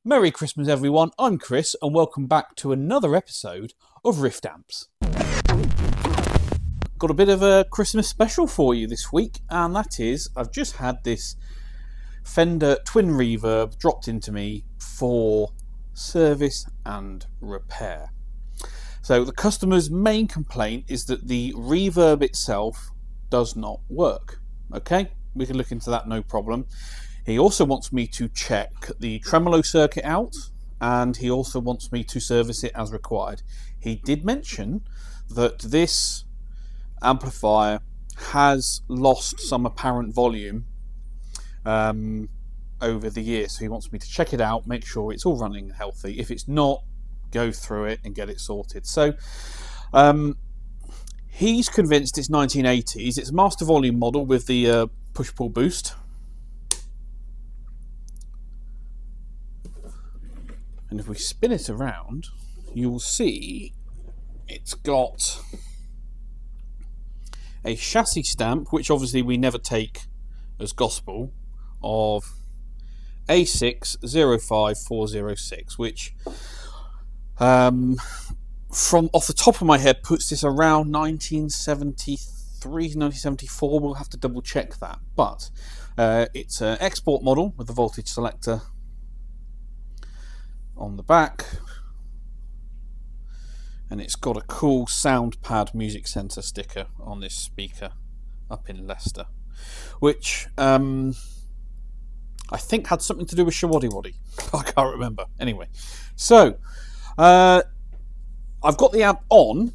Merry Christmas everyone, I'm Chris and welcome back to another episode of Rift Amps. Got a bit of a Christmas special for you this week, and that is I've just had this Fender twin reverb dropped into me for service and repair. So the customer's main complaint is that the reverb itself does not work. Okay, we can look into that, no problem. He also wants me to check the tremolo circuit out, and he also wants me to service it as required. He did mention that this amplifier has lost some apparent volume over the years, so he wants me to check it out, make sure it's all running healthy. If it's not, go through it and get it sorted. So he's convinced it's 1980s. It's a master volume model with the push-pull boost. And if we spin it around, you'll see it's got a chassis stamp, which obviously we never take as gospel, of A605406, which from off the top of my head puts this around 1973, 1974. We'll have to double check that. But it's an export model with the voltage selector on the back, and it's got a cool SoundPad Music Centre sticker on this speaker up in Leicester, which I think had something to do with Shawaddy Waddy. I can't remember. Anyway, so I've got the amp on,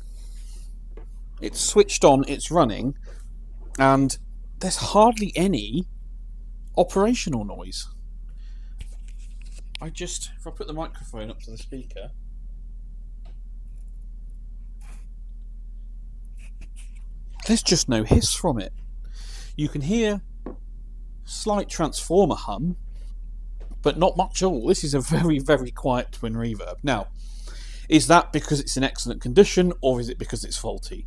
it's switched on, it's running, and there's hardly any operational noise. If I put the microphone up to the speaker, there's just no hiss from it. You can hear slight transformer hum, but not much at all. This is a very, very quiet twin reverb. Now, is that because it's in excellent condition, or is it because it's faulty?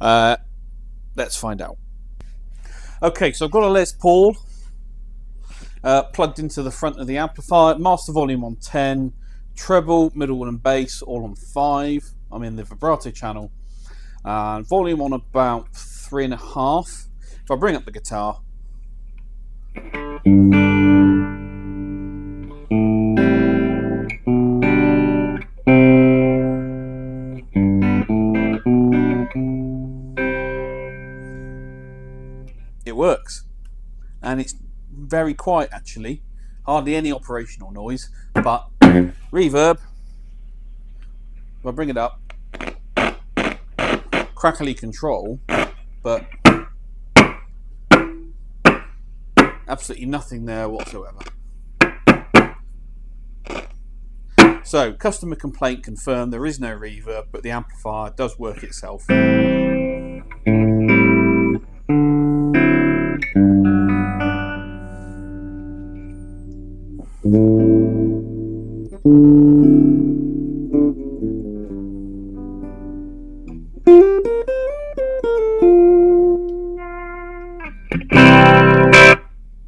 Let's find out. Okay, so I've got a Les Paul plugged into the front of the amplifier, master volume on 10, treble, middle and bass all on 5. I'm in the vibrato channel, and volume on about 3.5. If I bring up the guitar, it works, and it's very quiet actually, hardly any operational noise, but reverb, if I bring it up, crackly control, but absolutely nothing there whatsoever. So customer complaint confirmed, there is no reverb, but the amplifier does work itself.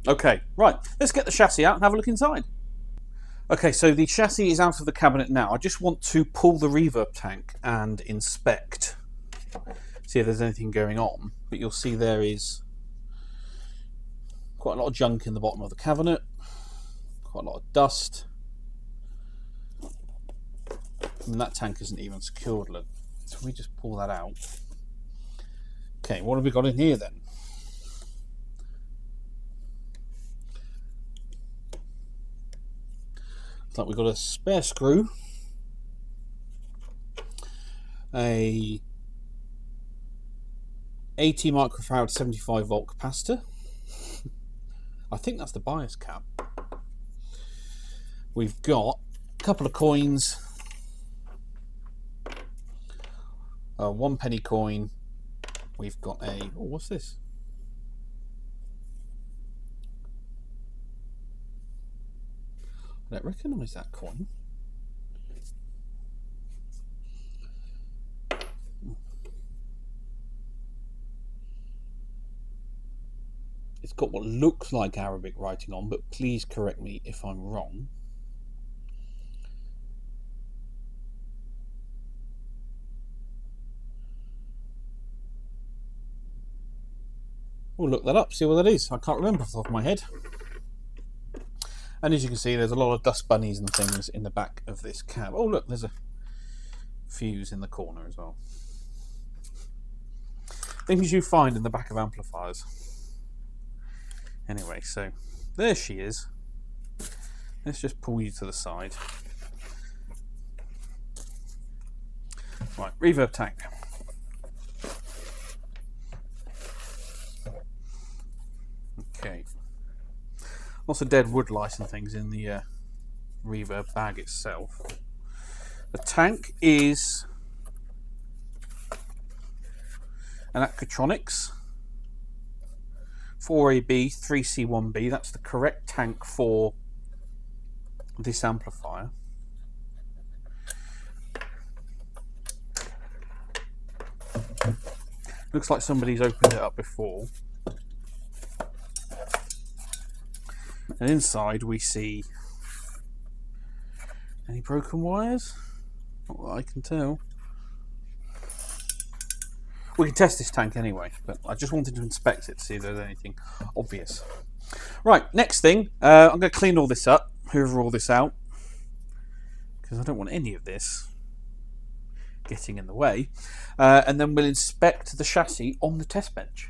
Okay, right, let's get the chassis out and have a look inside. Okay, so the chassis is out of the cabinet now. I just want to pull the reverb tank and inspect, see if there's anything going on. But you'll see there is quite a lot of junk in the bottom of the cabinet, quite a lot of dust. And that tank isn't even secured, look. So we just pull that out. Okay, what have we got in here then? Looks like we've got a spare screw, a 80 microfarad 75 volt capacitor. I think that's the bias cap. We've got a couple of coins, a 1 penny coin. We've got a, oh, what's this? I don't recognise that coin. It's got what looks like Arabic writing on, but please correct me if I'm wrong. We'll look that up, see what that is. I can't remember off the top of my head. And as you can see, there's a lot of dust bunnies and things in the back of this cab. Oh look, there's a fuse in the corner as well. Things you find in the back of amplifiers. Anyway, so there she is. Let's just pull you to the side. Right, reverb tank. Okay. Lots of dead wood lice and things in the reverb bag itself. The tank is an Accutronics 4AB 3C1B. That's the correct tank for this amplifier. Looks like somebody's opened it up before. And inside we see any broken wires? Not that I can tell. We can test this tank anyway, but I just wanted to inspect it to see if there's anything obvious. Right, next thing, I'm going to clean all this up, hoover all this out, because I don't want any of this getting in the way. And then we'll inspect the chassis on the test bench.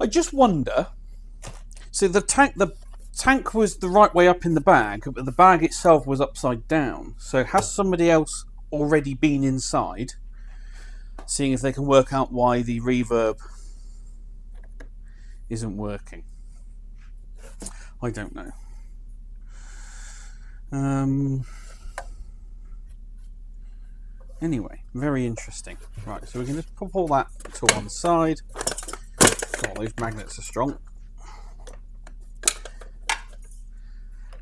I just wonder, so the tank was the right way up in the bag, but the bag itself was upside down. So has somebody else already been inside, seeing if they can work out why the reverb isn't working? I don't know. Anyway, very interesting. Right, so we can just pop all that to one side. Oh, those magnets are strong.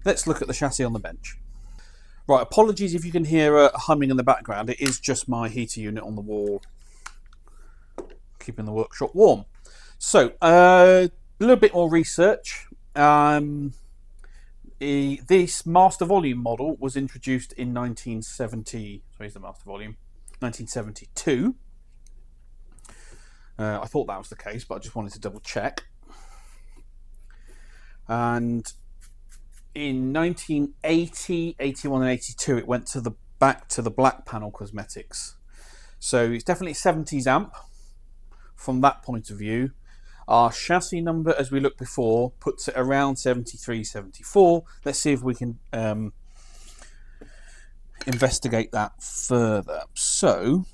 Let's look at the chassis on the bench. Right, apologies if you can hear a humming in the background. It is just my heater unit on the wall, keeping the workshop warm. So, a little bit more research. This master volume model was introduced in 1970. So here's the master volume, 1972. I thought that was the case, but I just wanted to double check. And in 1980, 81 and 82, it went to back to the black panel cosmetics. So it's definitely a 70s amp from that point of view. Our chassis number, as we looked before, puts it around 73, 74. Let's see if we can investigate that further. So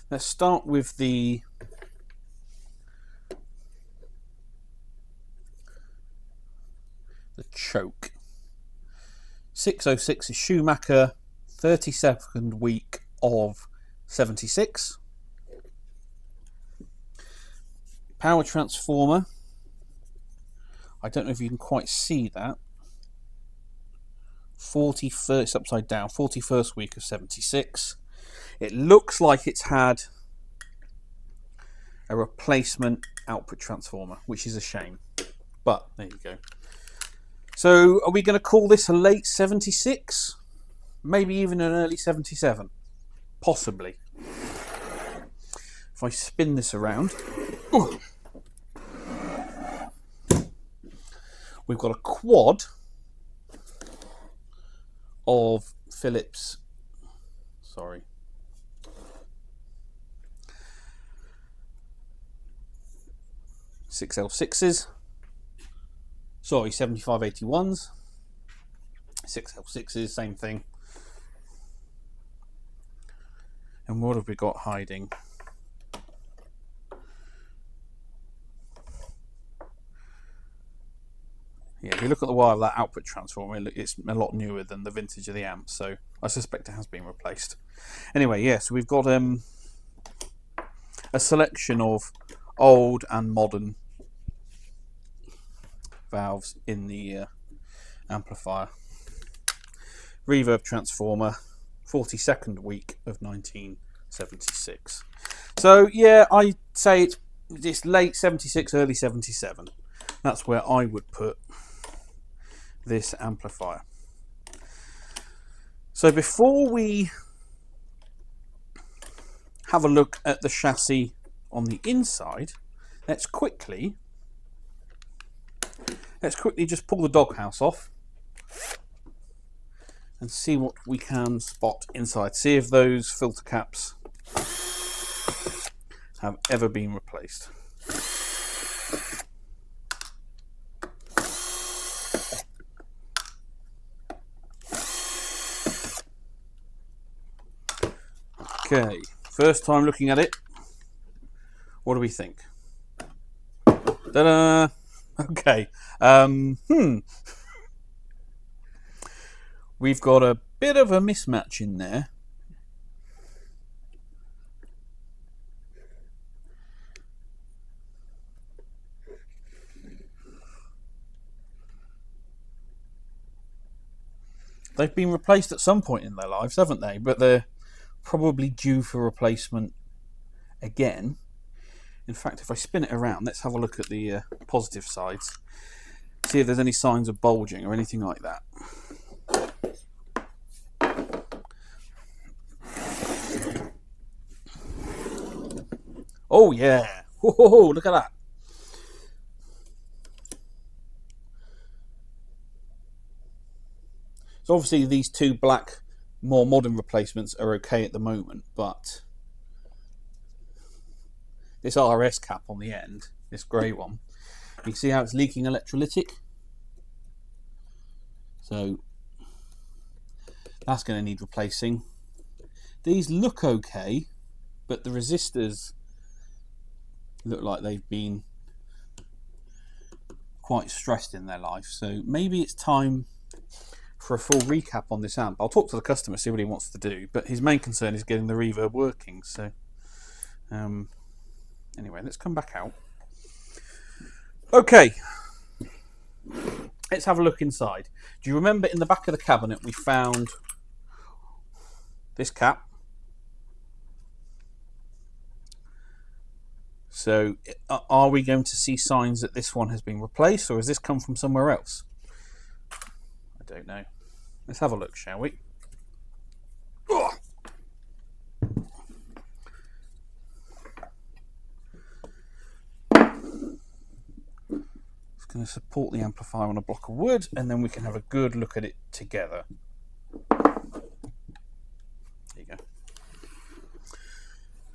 let's start with the choke. 606 is Schumacher, 32nd week of 76. Power transformer I don't know if you can quite see that. 41st, upside down, 41st week of 76. It looks like it's had a replacement output transformer, which is a shame. But there you go. So are we going to call this a late 76? Maybe even an early 77? Possibly. If I spin this around, we've got a quad of Philips, 6L6s, 7581s, 6L6s, same thing. And what have we got hiding? Yeah, if you look at the wire of that output transformer, it's a lot newer than the vintage of the amp, so I suspect it has been replaced. Anyway, yeah, so we've got a selection of old and modern valves in the amplifier. Reverb transformer, 42nd week of 1976. So yeah, I'd say it's late 76, early 77. That's where I would put this amplifier. So before we have a look at the chassis on the inside, let's quickly just pull the doghouse off and see what we can spot inside. See if those filter caps have ever been replaced. Okay, first time looking at it. What do we think? Ta-da! Okay. We've got a bit of a mismatch in there. They've been replaced at some point in their lives, haven't they? But they're probably due for replacement again. In fact, if I spin it around, let's have a look at the positive sides. See if there's any signs of bulging or anything like that. Oh yeah! Whoa, look at that! So obviously these two black, more modern replacements are okay at the moment, but this RS cap on the end, this grey one, you can see how it's leaking electrolytic. So that's going to need replacing. These look okay, but the resistors look like they've been quite stressed in their life. So maybe it's time for a full recap on this amp. I'll talk to the customer, see what he wants to do, but his main concern is getting the reverb working. So anyway, let's come back out. Okay, let's have a look inside. Do you remember in the back of the cabinet we found this cap? So are we going to see signs that this one has been replaced, or has this come from somewhere else? I don't know. Let's have a look, shall we? Ugh. Just going to support the amplifier on a block of wood, and then we can have a good look at it together. There you go.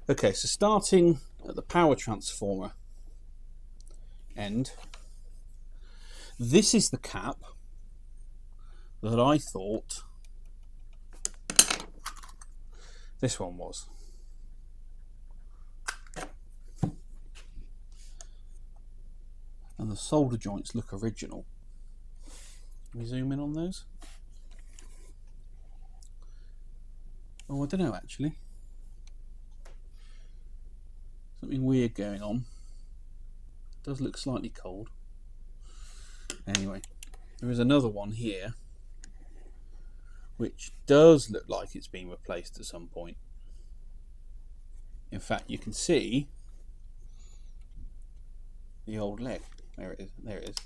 Okay, so starting at the power transformer end, this is the cap that I thought this one was. And the solder joints look original. Can we zoom in on those? Oh, I don't know actually. Something weird going on. It does look slightly cold. Anyway, there is another one here which does look like it's been replaced at some point. In fact, you can see the old leg. There it is. There it is.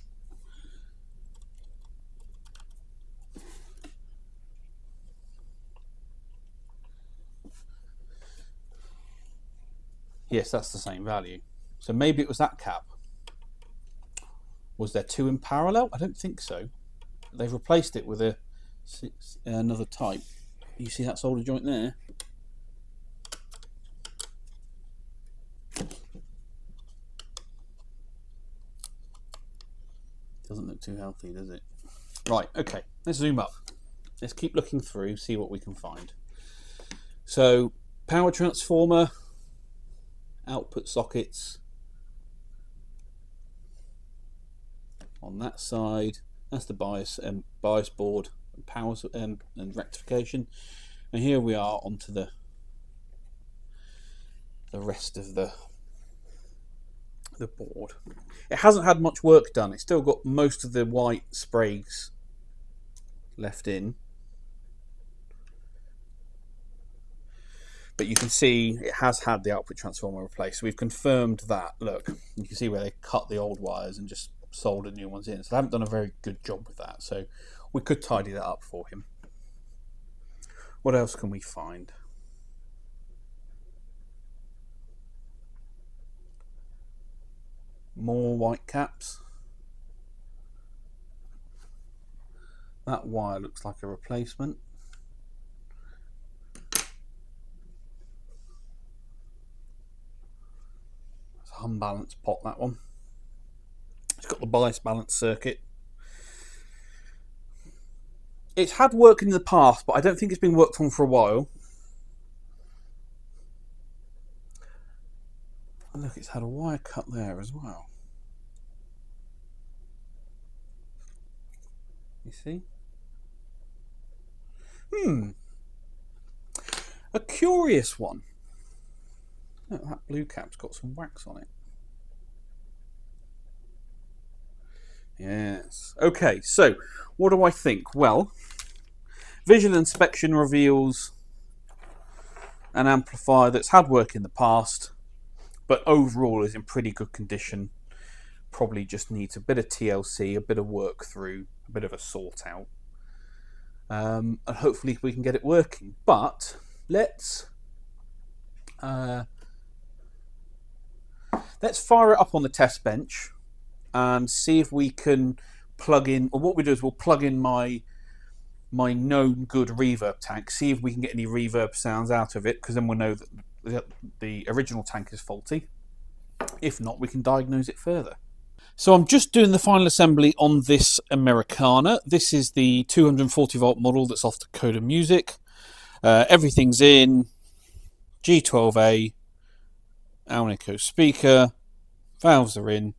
Yes, that's the same value. So maybe it was that cap. Was there two in parallel? I don't think so. They've replaced it with another type. You see that solder joint there? Doesn't look too healthy, does it? Right, okay, let's zoom up. Let's keep looking through, see what we can find. So, power transformer, output sockets on that side. That's the bias board, and power and rectification. And here we are onto the rest of the board. It hasn't had much work done. It's still got most of the white sprays left in, but you can see it has had the output transformer replaced. So we've confirmed that. Look, you can see where they cut the old wires and just soldered new ones in. So they haven't done a very good job with that. So we could tidy that up for him. What else can we find? More white caps. That wire looks like a replacement. It's an unbalanced pot, that one. It's got the bias balance circuit. It's had work in the past, but I don't think it's been worked on for a while. And look, it's had a wire cut there as well. You see? A curious one. Look, that blue cap's got some wax on it. Yes. Okay, so what do I think? Well, visual inspection reveals an amplifier that's had work in the past, but overall is in pretty good condition. Probably just needs a bit of TLC, a bit of work through, a bit of a sort out. And hopefully we can get it working. But let's fire it up on the test bench and see if we can plug in, or what we do is we'll plug in my known good reverb tank, see if we can get any reverb sounds out of it, because then we'll know that the original tank is faulty. If not, we can diagnose it further. So I'm just doing the final assembly on this Americana. This is the 240 volt model that's off Dakota Music. Everything's in, G12A, Alnico speaker, valves are in,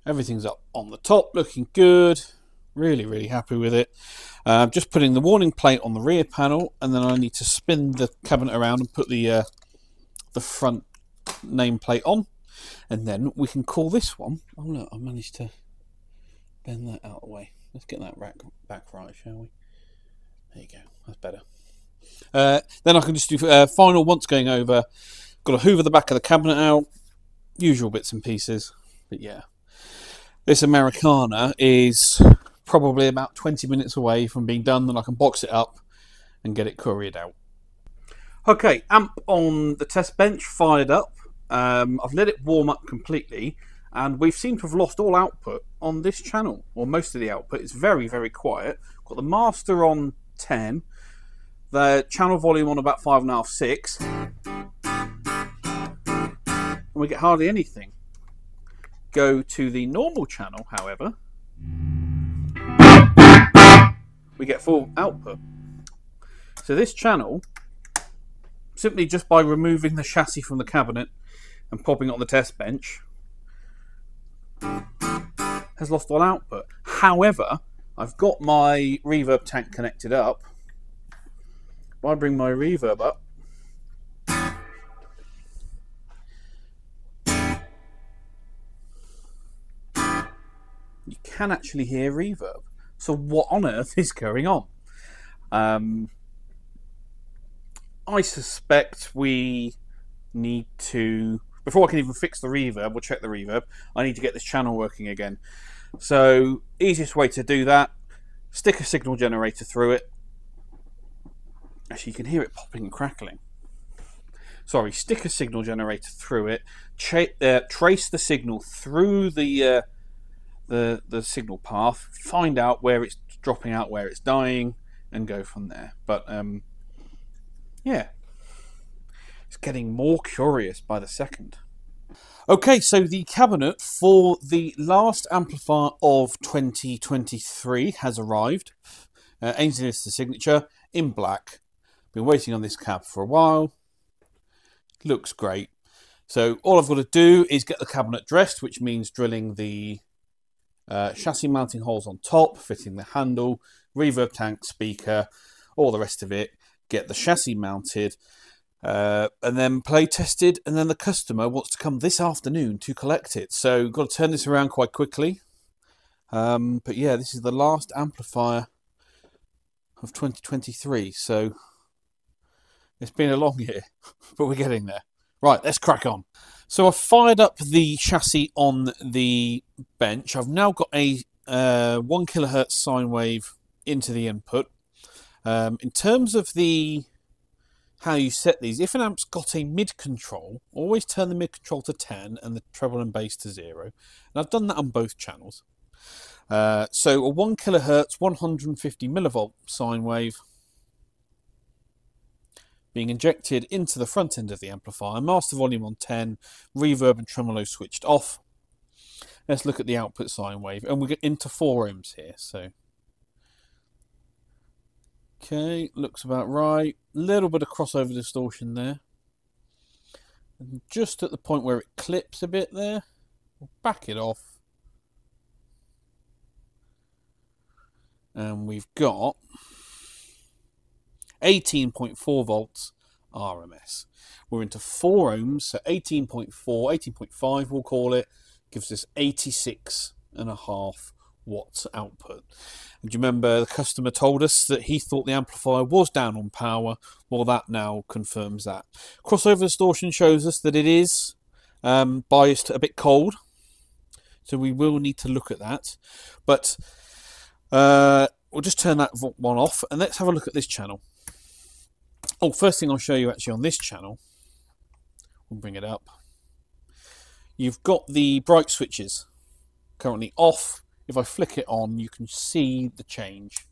everything's up on the top, looking good. Really happy with it. Just putting the warning plate on the rear panel, and then I need to spin the cabinet around and put the front nameplate on, and then we can call this one. Oh look, I managed to bend that out of the way. Let's get that rack back right, shall we? There you go, that's better. Then I can just do final once going over. Got to hoover the back of the cabinet out, usual bits and pieces. But yeah, this Americana is probably about 20 minutes away from being done, then I can box it up and get it couriered out. Okay, amp on the test bench, fired up. I've let it warm up completely, and we've seemed to have lost all output on this channel, or most of the output. It's very quiet. Got the master on 10, the channel volume on about 5.5, 6, and we get hardly anything. Go to the normal channel, however, we get full output. So this channel, simply just by removing the chassis from the cabinet and popping it on the test bench, has lost all output. However, I've got my reverb tank connected up. If I bring my reverb up, can actually hear reverb. So what on earth is going on? I suspect we need to, before I can even fix the reverb or check the reverb, I need to get this channel working again. So easiest way to do that, stick a signal generator through it. Actually, you can hear it popping and crackling. Sorry, stick a signal generator through it, trace the signal through the signal path, find out where it's dropping out, where it's dying, and go from there. But yeah, it's getting more curious by the second. Okay, so the cabinet for the last amplifier of 2023 has arrived. Ainsley is the signature in black. Been waiting on this cab for a while. Looks great. So all I've got to do is get the cabinet dressed, which means drilling the chassis mounting holes on top, fitting the handle, reverb tank, speaker, all the rest of it. Get the chassis mounted, and then play tested, and then the customer wants to come this afternoon to collect it. So got to turn this around quite quickly. But yeah, this is the last amplifier of 2023. So it's been a long year, but we're getting there. Right, let's crack on. So I've fired up the chassis on the bench. I've now got a 1 kilohertz sine wave into the input. In terms of how you set these, if an amp's got a mid control, always turn the mid control to 10 and the treble and bass to 0. And I've done that on both channels. So a 1 kilohertz, 150 millivolt sine wave being injected into the front end of the amplifier, master volume on 10, reverb and tremolo switched off. Let's look at the output sine wave, and we get into 4 ohms here. So, okay, looks about right. Little bit of crossover distortion there. And just at the point where it clips a bit there, we'll back it off. And we've got 18.4 volts RMS. We're into 4 ohms, so 18.4, 18.5 we'll call it, gives us 86.5 watts output. And do you remember the customer told us that he thought the amplifier was down on power? Well, that now confirms that. Crossover distortion shows us that it is biased a bit cold, so we will need to look at that. But we'll just turn that one off, and let's have a look at this channel. Oh, first thing I'll show you actually on this channel, we'll bring it up. You've got the bright switches currently off. If I flick it on, you can see the change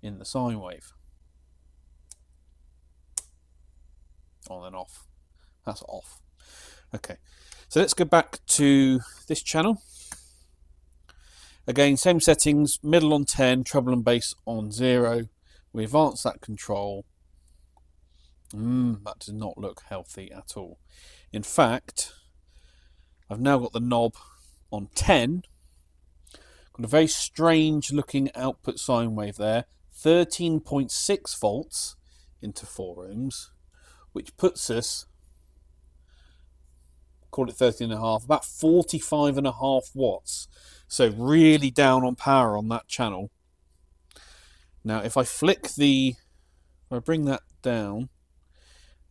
in the sine wave. On and off. That's off. Okay, so let's go back to this channel. Again, same settings, middle on 10, treble and bass on 0. We advance that control. That does not look healthy at all. In fact, I've now got the knob on 10. Got a very strange looking output sine wave there. 13.6 volts into 4 ohms, which puts us, call it 13.5, about 45.5 watts. So really down on power on that channel. Now if I bring that down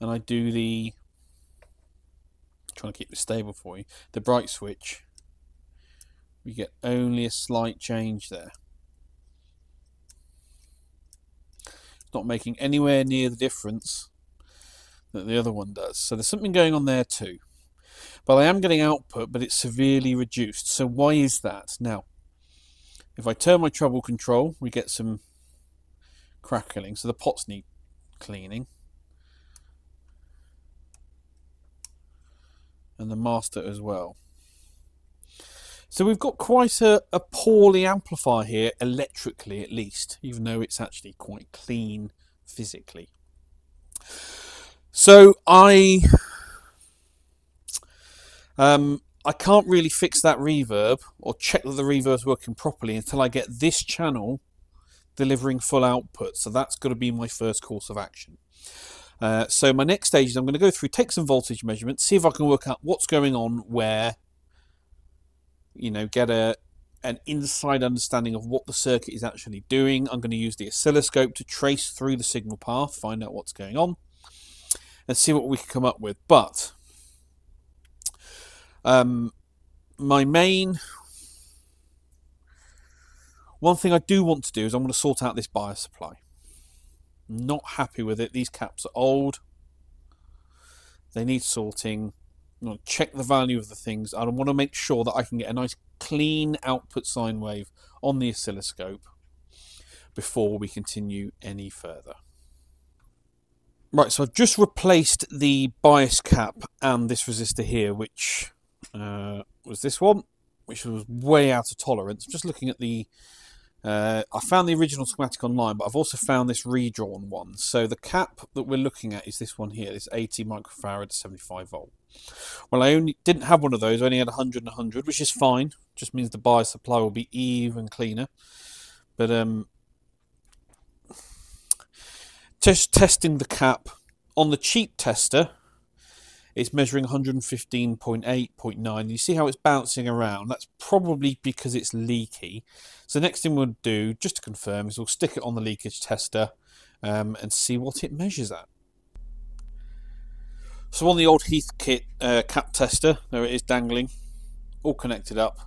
and I do trying to keep it stable for you, the bright switch, we get only a slight change there. It's not making anywhere near the difference that the other one does. So there's something going on there too. But I am getting output, but it's severely reduced. So why is that? Now, if I turn my treble control, we get some crackling. So the pots need cleaning. And the master as well. So we've got quite a poorly amplifier here, electrically at least, even though it's actually quite clean physically. So I can't really fix that reverb or check that the reverb's working properly until I get this channel delivering full output. So that's got to be my first course of action. So my next stage is I'm going to go through, take some voltage measurements, see if I can work out what's going on where, you know, get a an inside understanding of what the circuit is actually doing. I'm going to use the oscilloscope to trace through the signal path, find out what's going on, and see what we can come up with. But my main one thing I do want to do is I want to sort out this bias supply. Not happy with it. These caps are old. They need sorting. I want to check the value of the things. I want to make sure that I can get a nice clean output sine wave on the oscilloscope before we continue any further. Right, so I've just replaced the bias cap and this resistor here, which was this one, which was way out of tolerance. Just looking at the I found the original schematic online, but I've also found this redrawn one. So the cap that we're looking at is this one here, this 80 microfarad 75 volt. Well, I only didn't have one of those. I only had 100 and 100, which is fine. Just means the bias supply will be even cleaner. But just testing the cap on the cheap tester, it's measuring 115.8, 0.9. You see how it's bouncing around? That's probably because it's leaky. So the next thing we'll do, just to confirm, is we'll stick it on the leakage tester and see what it measures at. So on the old Heathkit cap tester, there it is dangling, all connected up.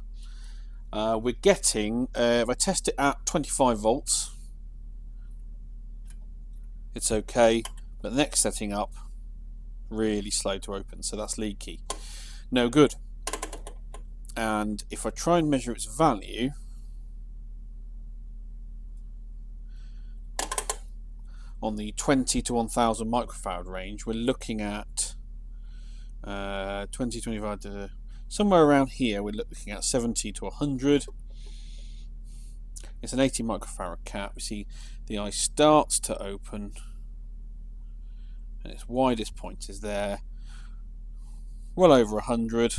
We're getting, if I test it at 25 volts, it's okay, but the next setting up, really slow to open, so that's leaky. No good. And if I try and measure its value, on the 20 to 1000 microfarad range, we're looking at 20, 25 to somewhere around here. We're looking at 70 to 100. It's an 80 microfarad cap. We see the eye starts to open, and its widest point is there, well over 100,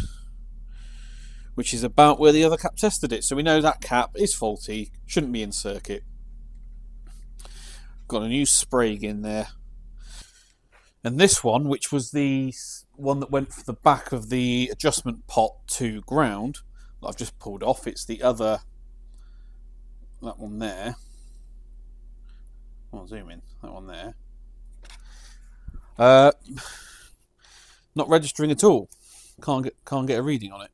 which is about where the other cap tested it. So we know that cap is faulty, shouldn't be in circuit. Got a new sprig in there. And this one, which was the one that went for the back of the adjustment pot to ground, that I've just pulled off, it's the other, that one there. I'll zoom in, that one there. Not registering at all. Can't get a reading on it.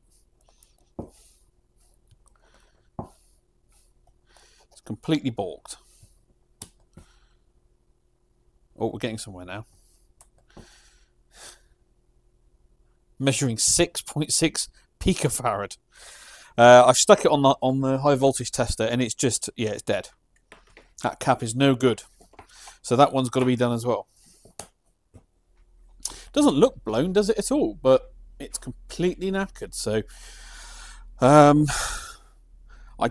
It's completely balked. Oh, we're getting somewhere now. Measuring 6.6 picofarad. I've stuck it on the high voltage tester, and it's just, yeah, it's dead. That cap is no good. So that one's got to be done as well. Doesn't look blown, does it at all? But it's completely knackered. So I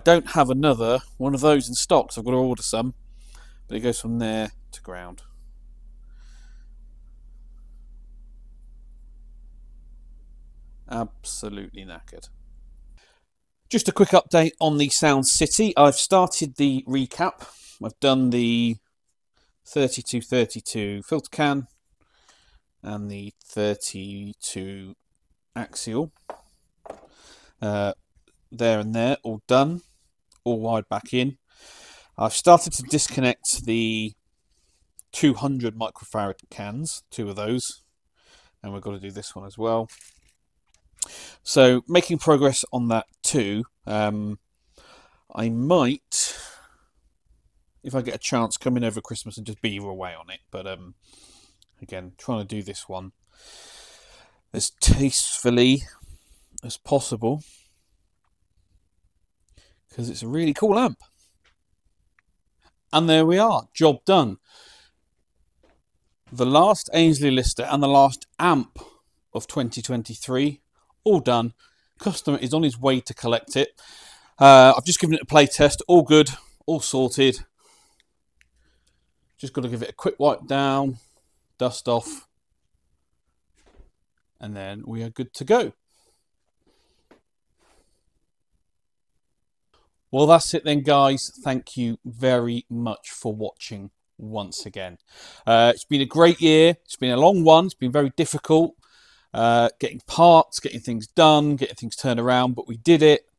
don't have another one of those in stock, so I've got to order some. But it goes from there to ground. Absolutely knackered. Just a quick update on the Sound City. I've started the recap. I've done the 3232 filter can and the 32 axial. There and there, all done, all wired back in. I've started to disconnect the 200 microfarad cans, 2 of those, and we've got to do this one as well. So making progress on that too. I might, if I get a chance, come in over Christmas and just beaver away on it. But again, trying to do this one as tastefully as possible, because it's a really cool amp. And there we are, job done. The last Ainsley Lister and the last amp of 2023, all done. Customer is on his way to collect it. I've just given it a play test, all good, all sorted. Just got to give it a quick wipe down, dust off, and then we are good to go. Well, that's it then, guys. Thank you very much for watching once again. It's been a great year. It's been a long one. It's been very difficult. Getting parts, getting things done, getting things turned around, but we did it.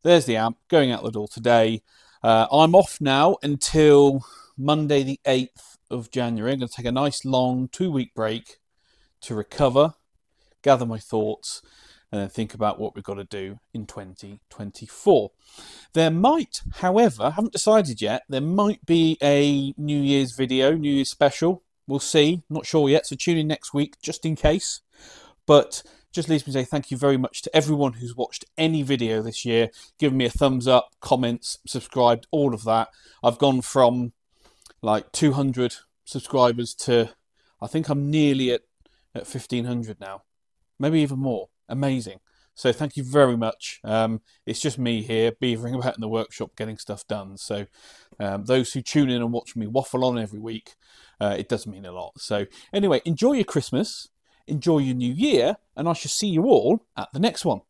there's the amp going out the door today. I'm off now until Monday the 8th of January. I'm going to take a nice long 2-week break to recover, gather my thoughts, and then think about what we've got to do in 2024. There might, however, I haven't decided yet, there might be a New Year's video, New Year's special. We'll see, not sure yet, so tune in next week just in case. But just leaves me to say thank you very much to everyone who's watched any video this year, given me a thumbs up, comments, subscribed, all of that. I've gone from like 200 subscribers to, I think I'm nearly at 1,500 now, maybe even more. Amazing. So thank you very much. It's just me here beavering about in the workshop getting stuff done. So those who tune in and watch me waffle on every week, it does mean a lot. So anyway, enjoy your Christmas, enjoy your new year, and I shall see you all at the next one.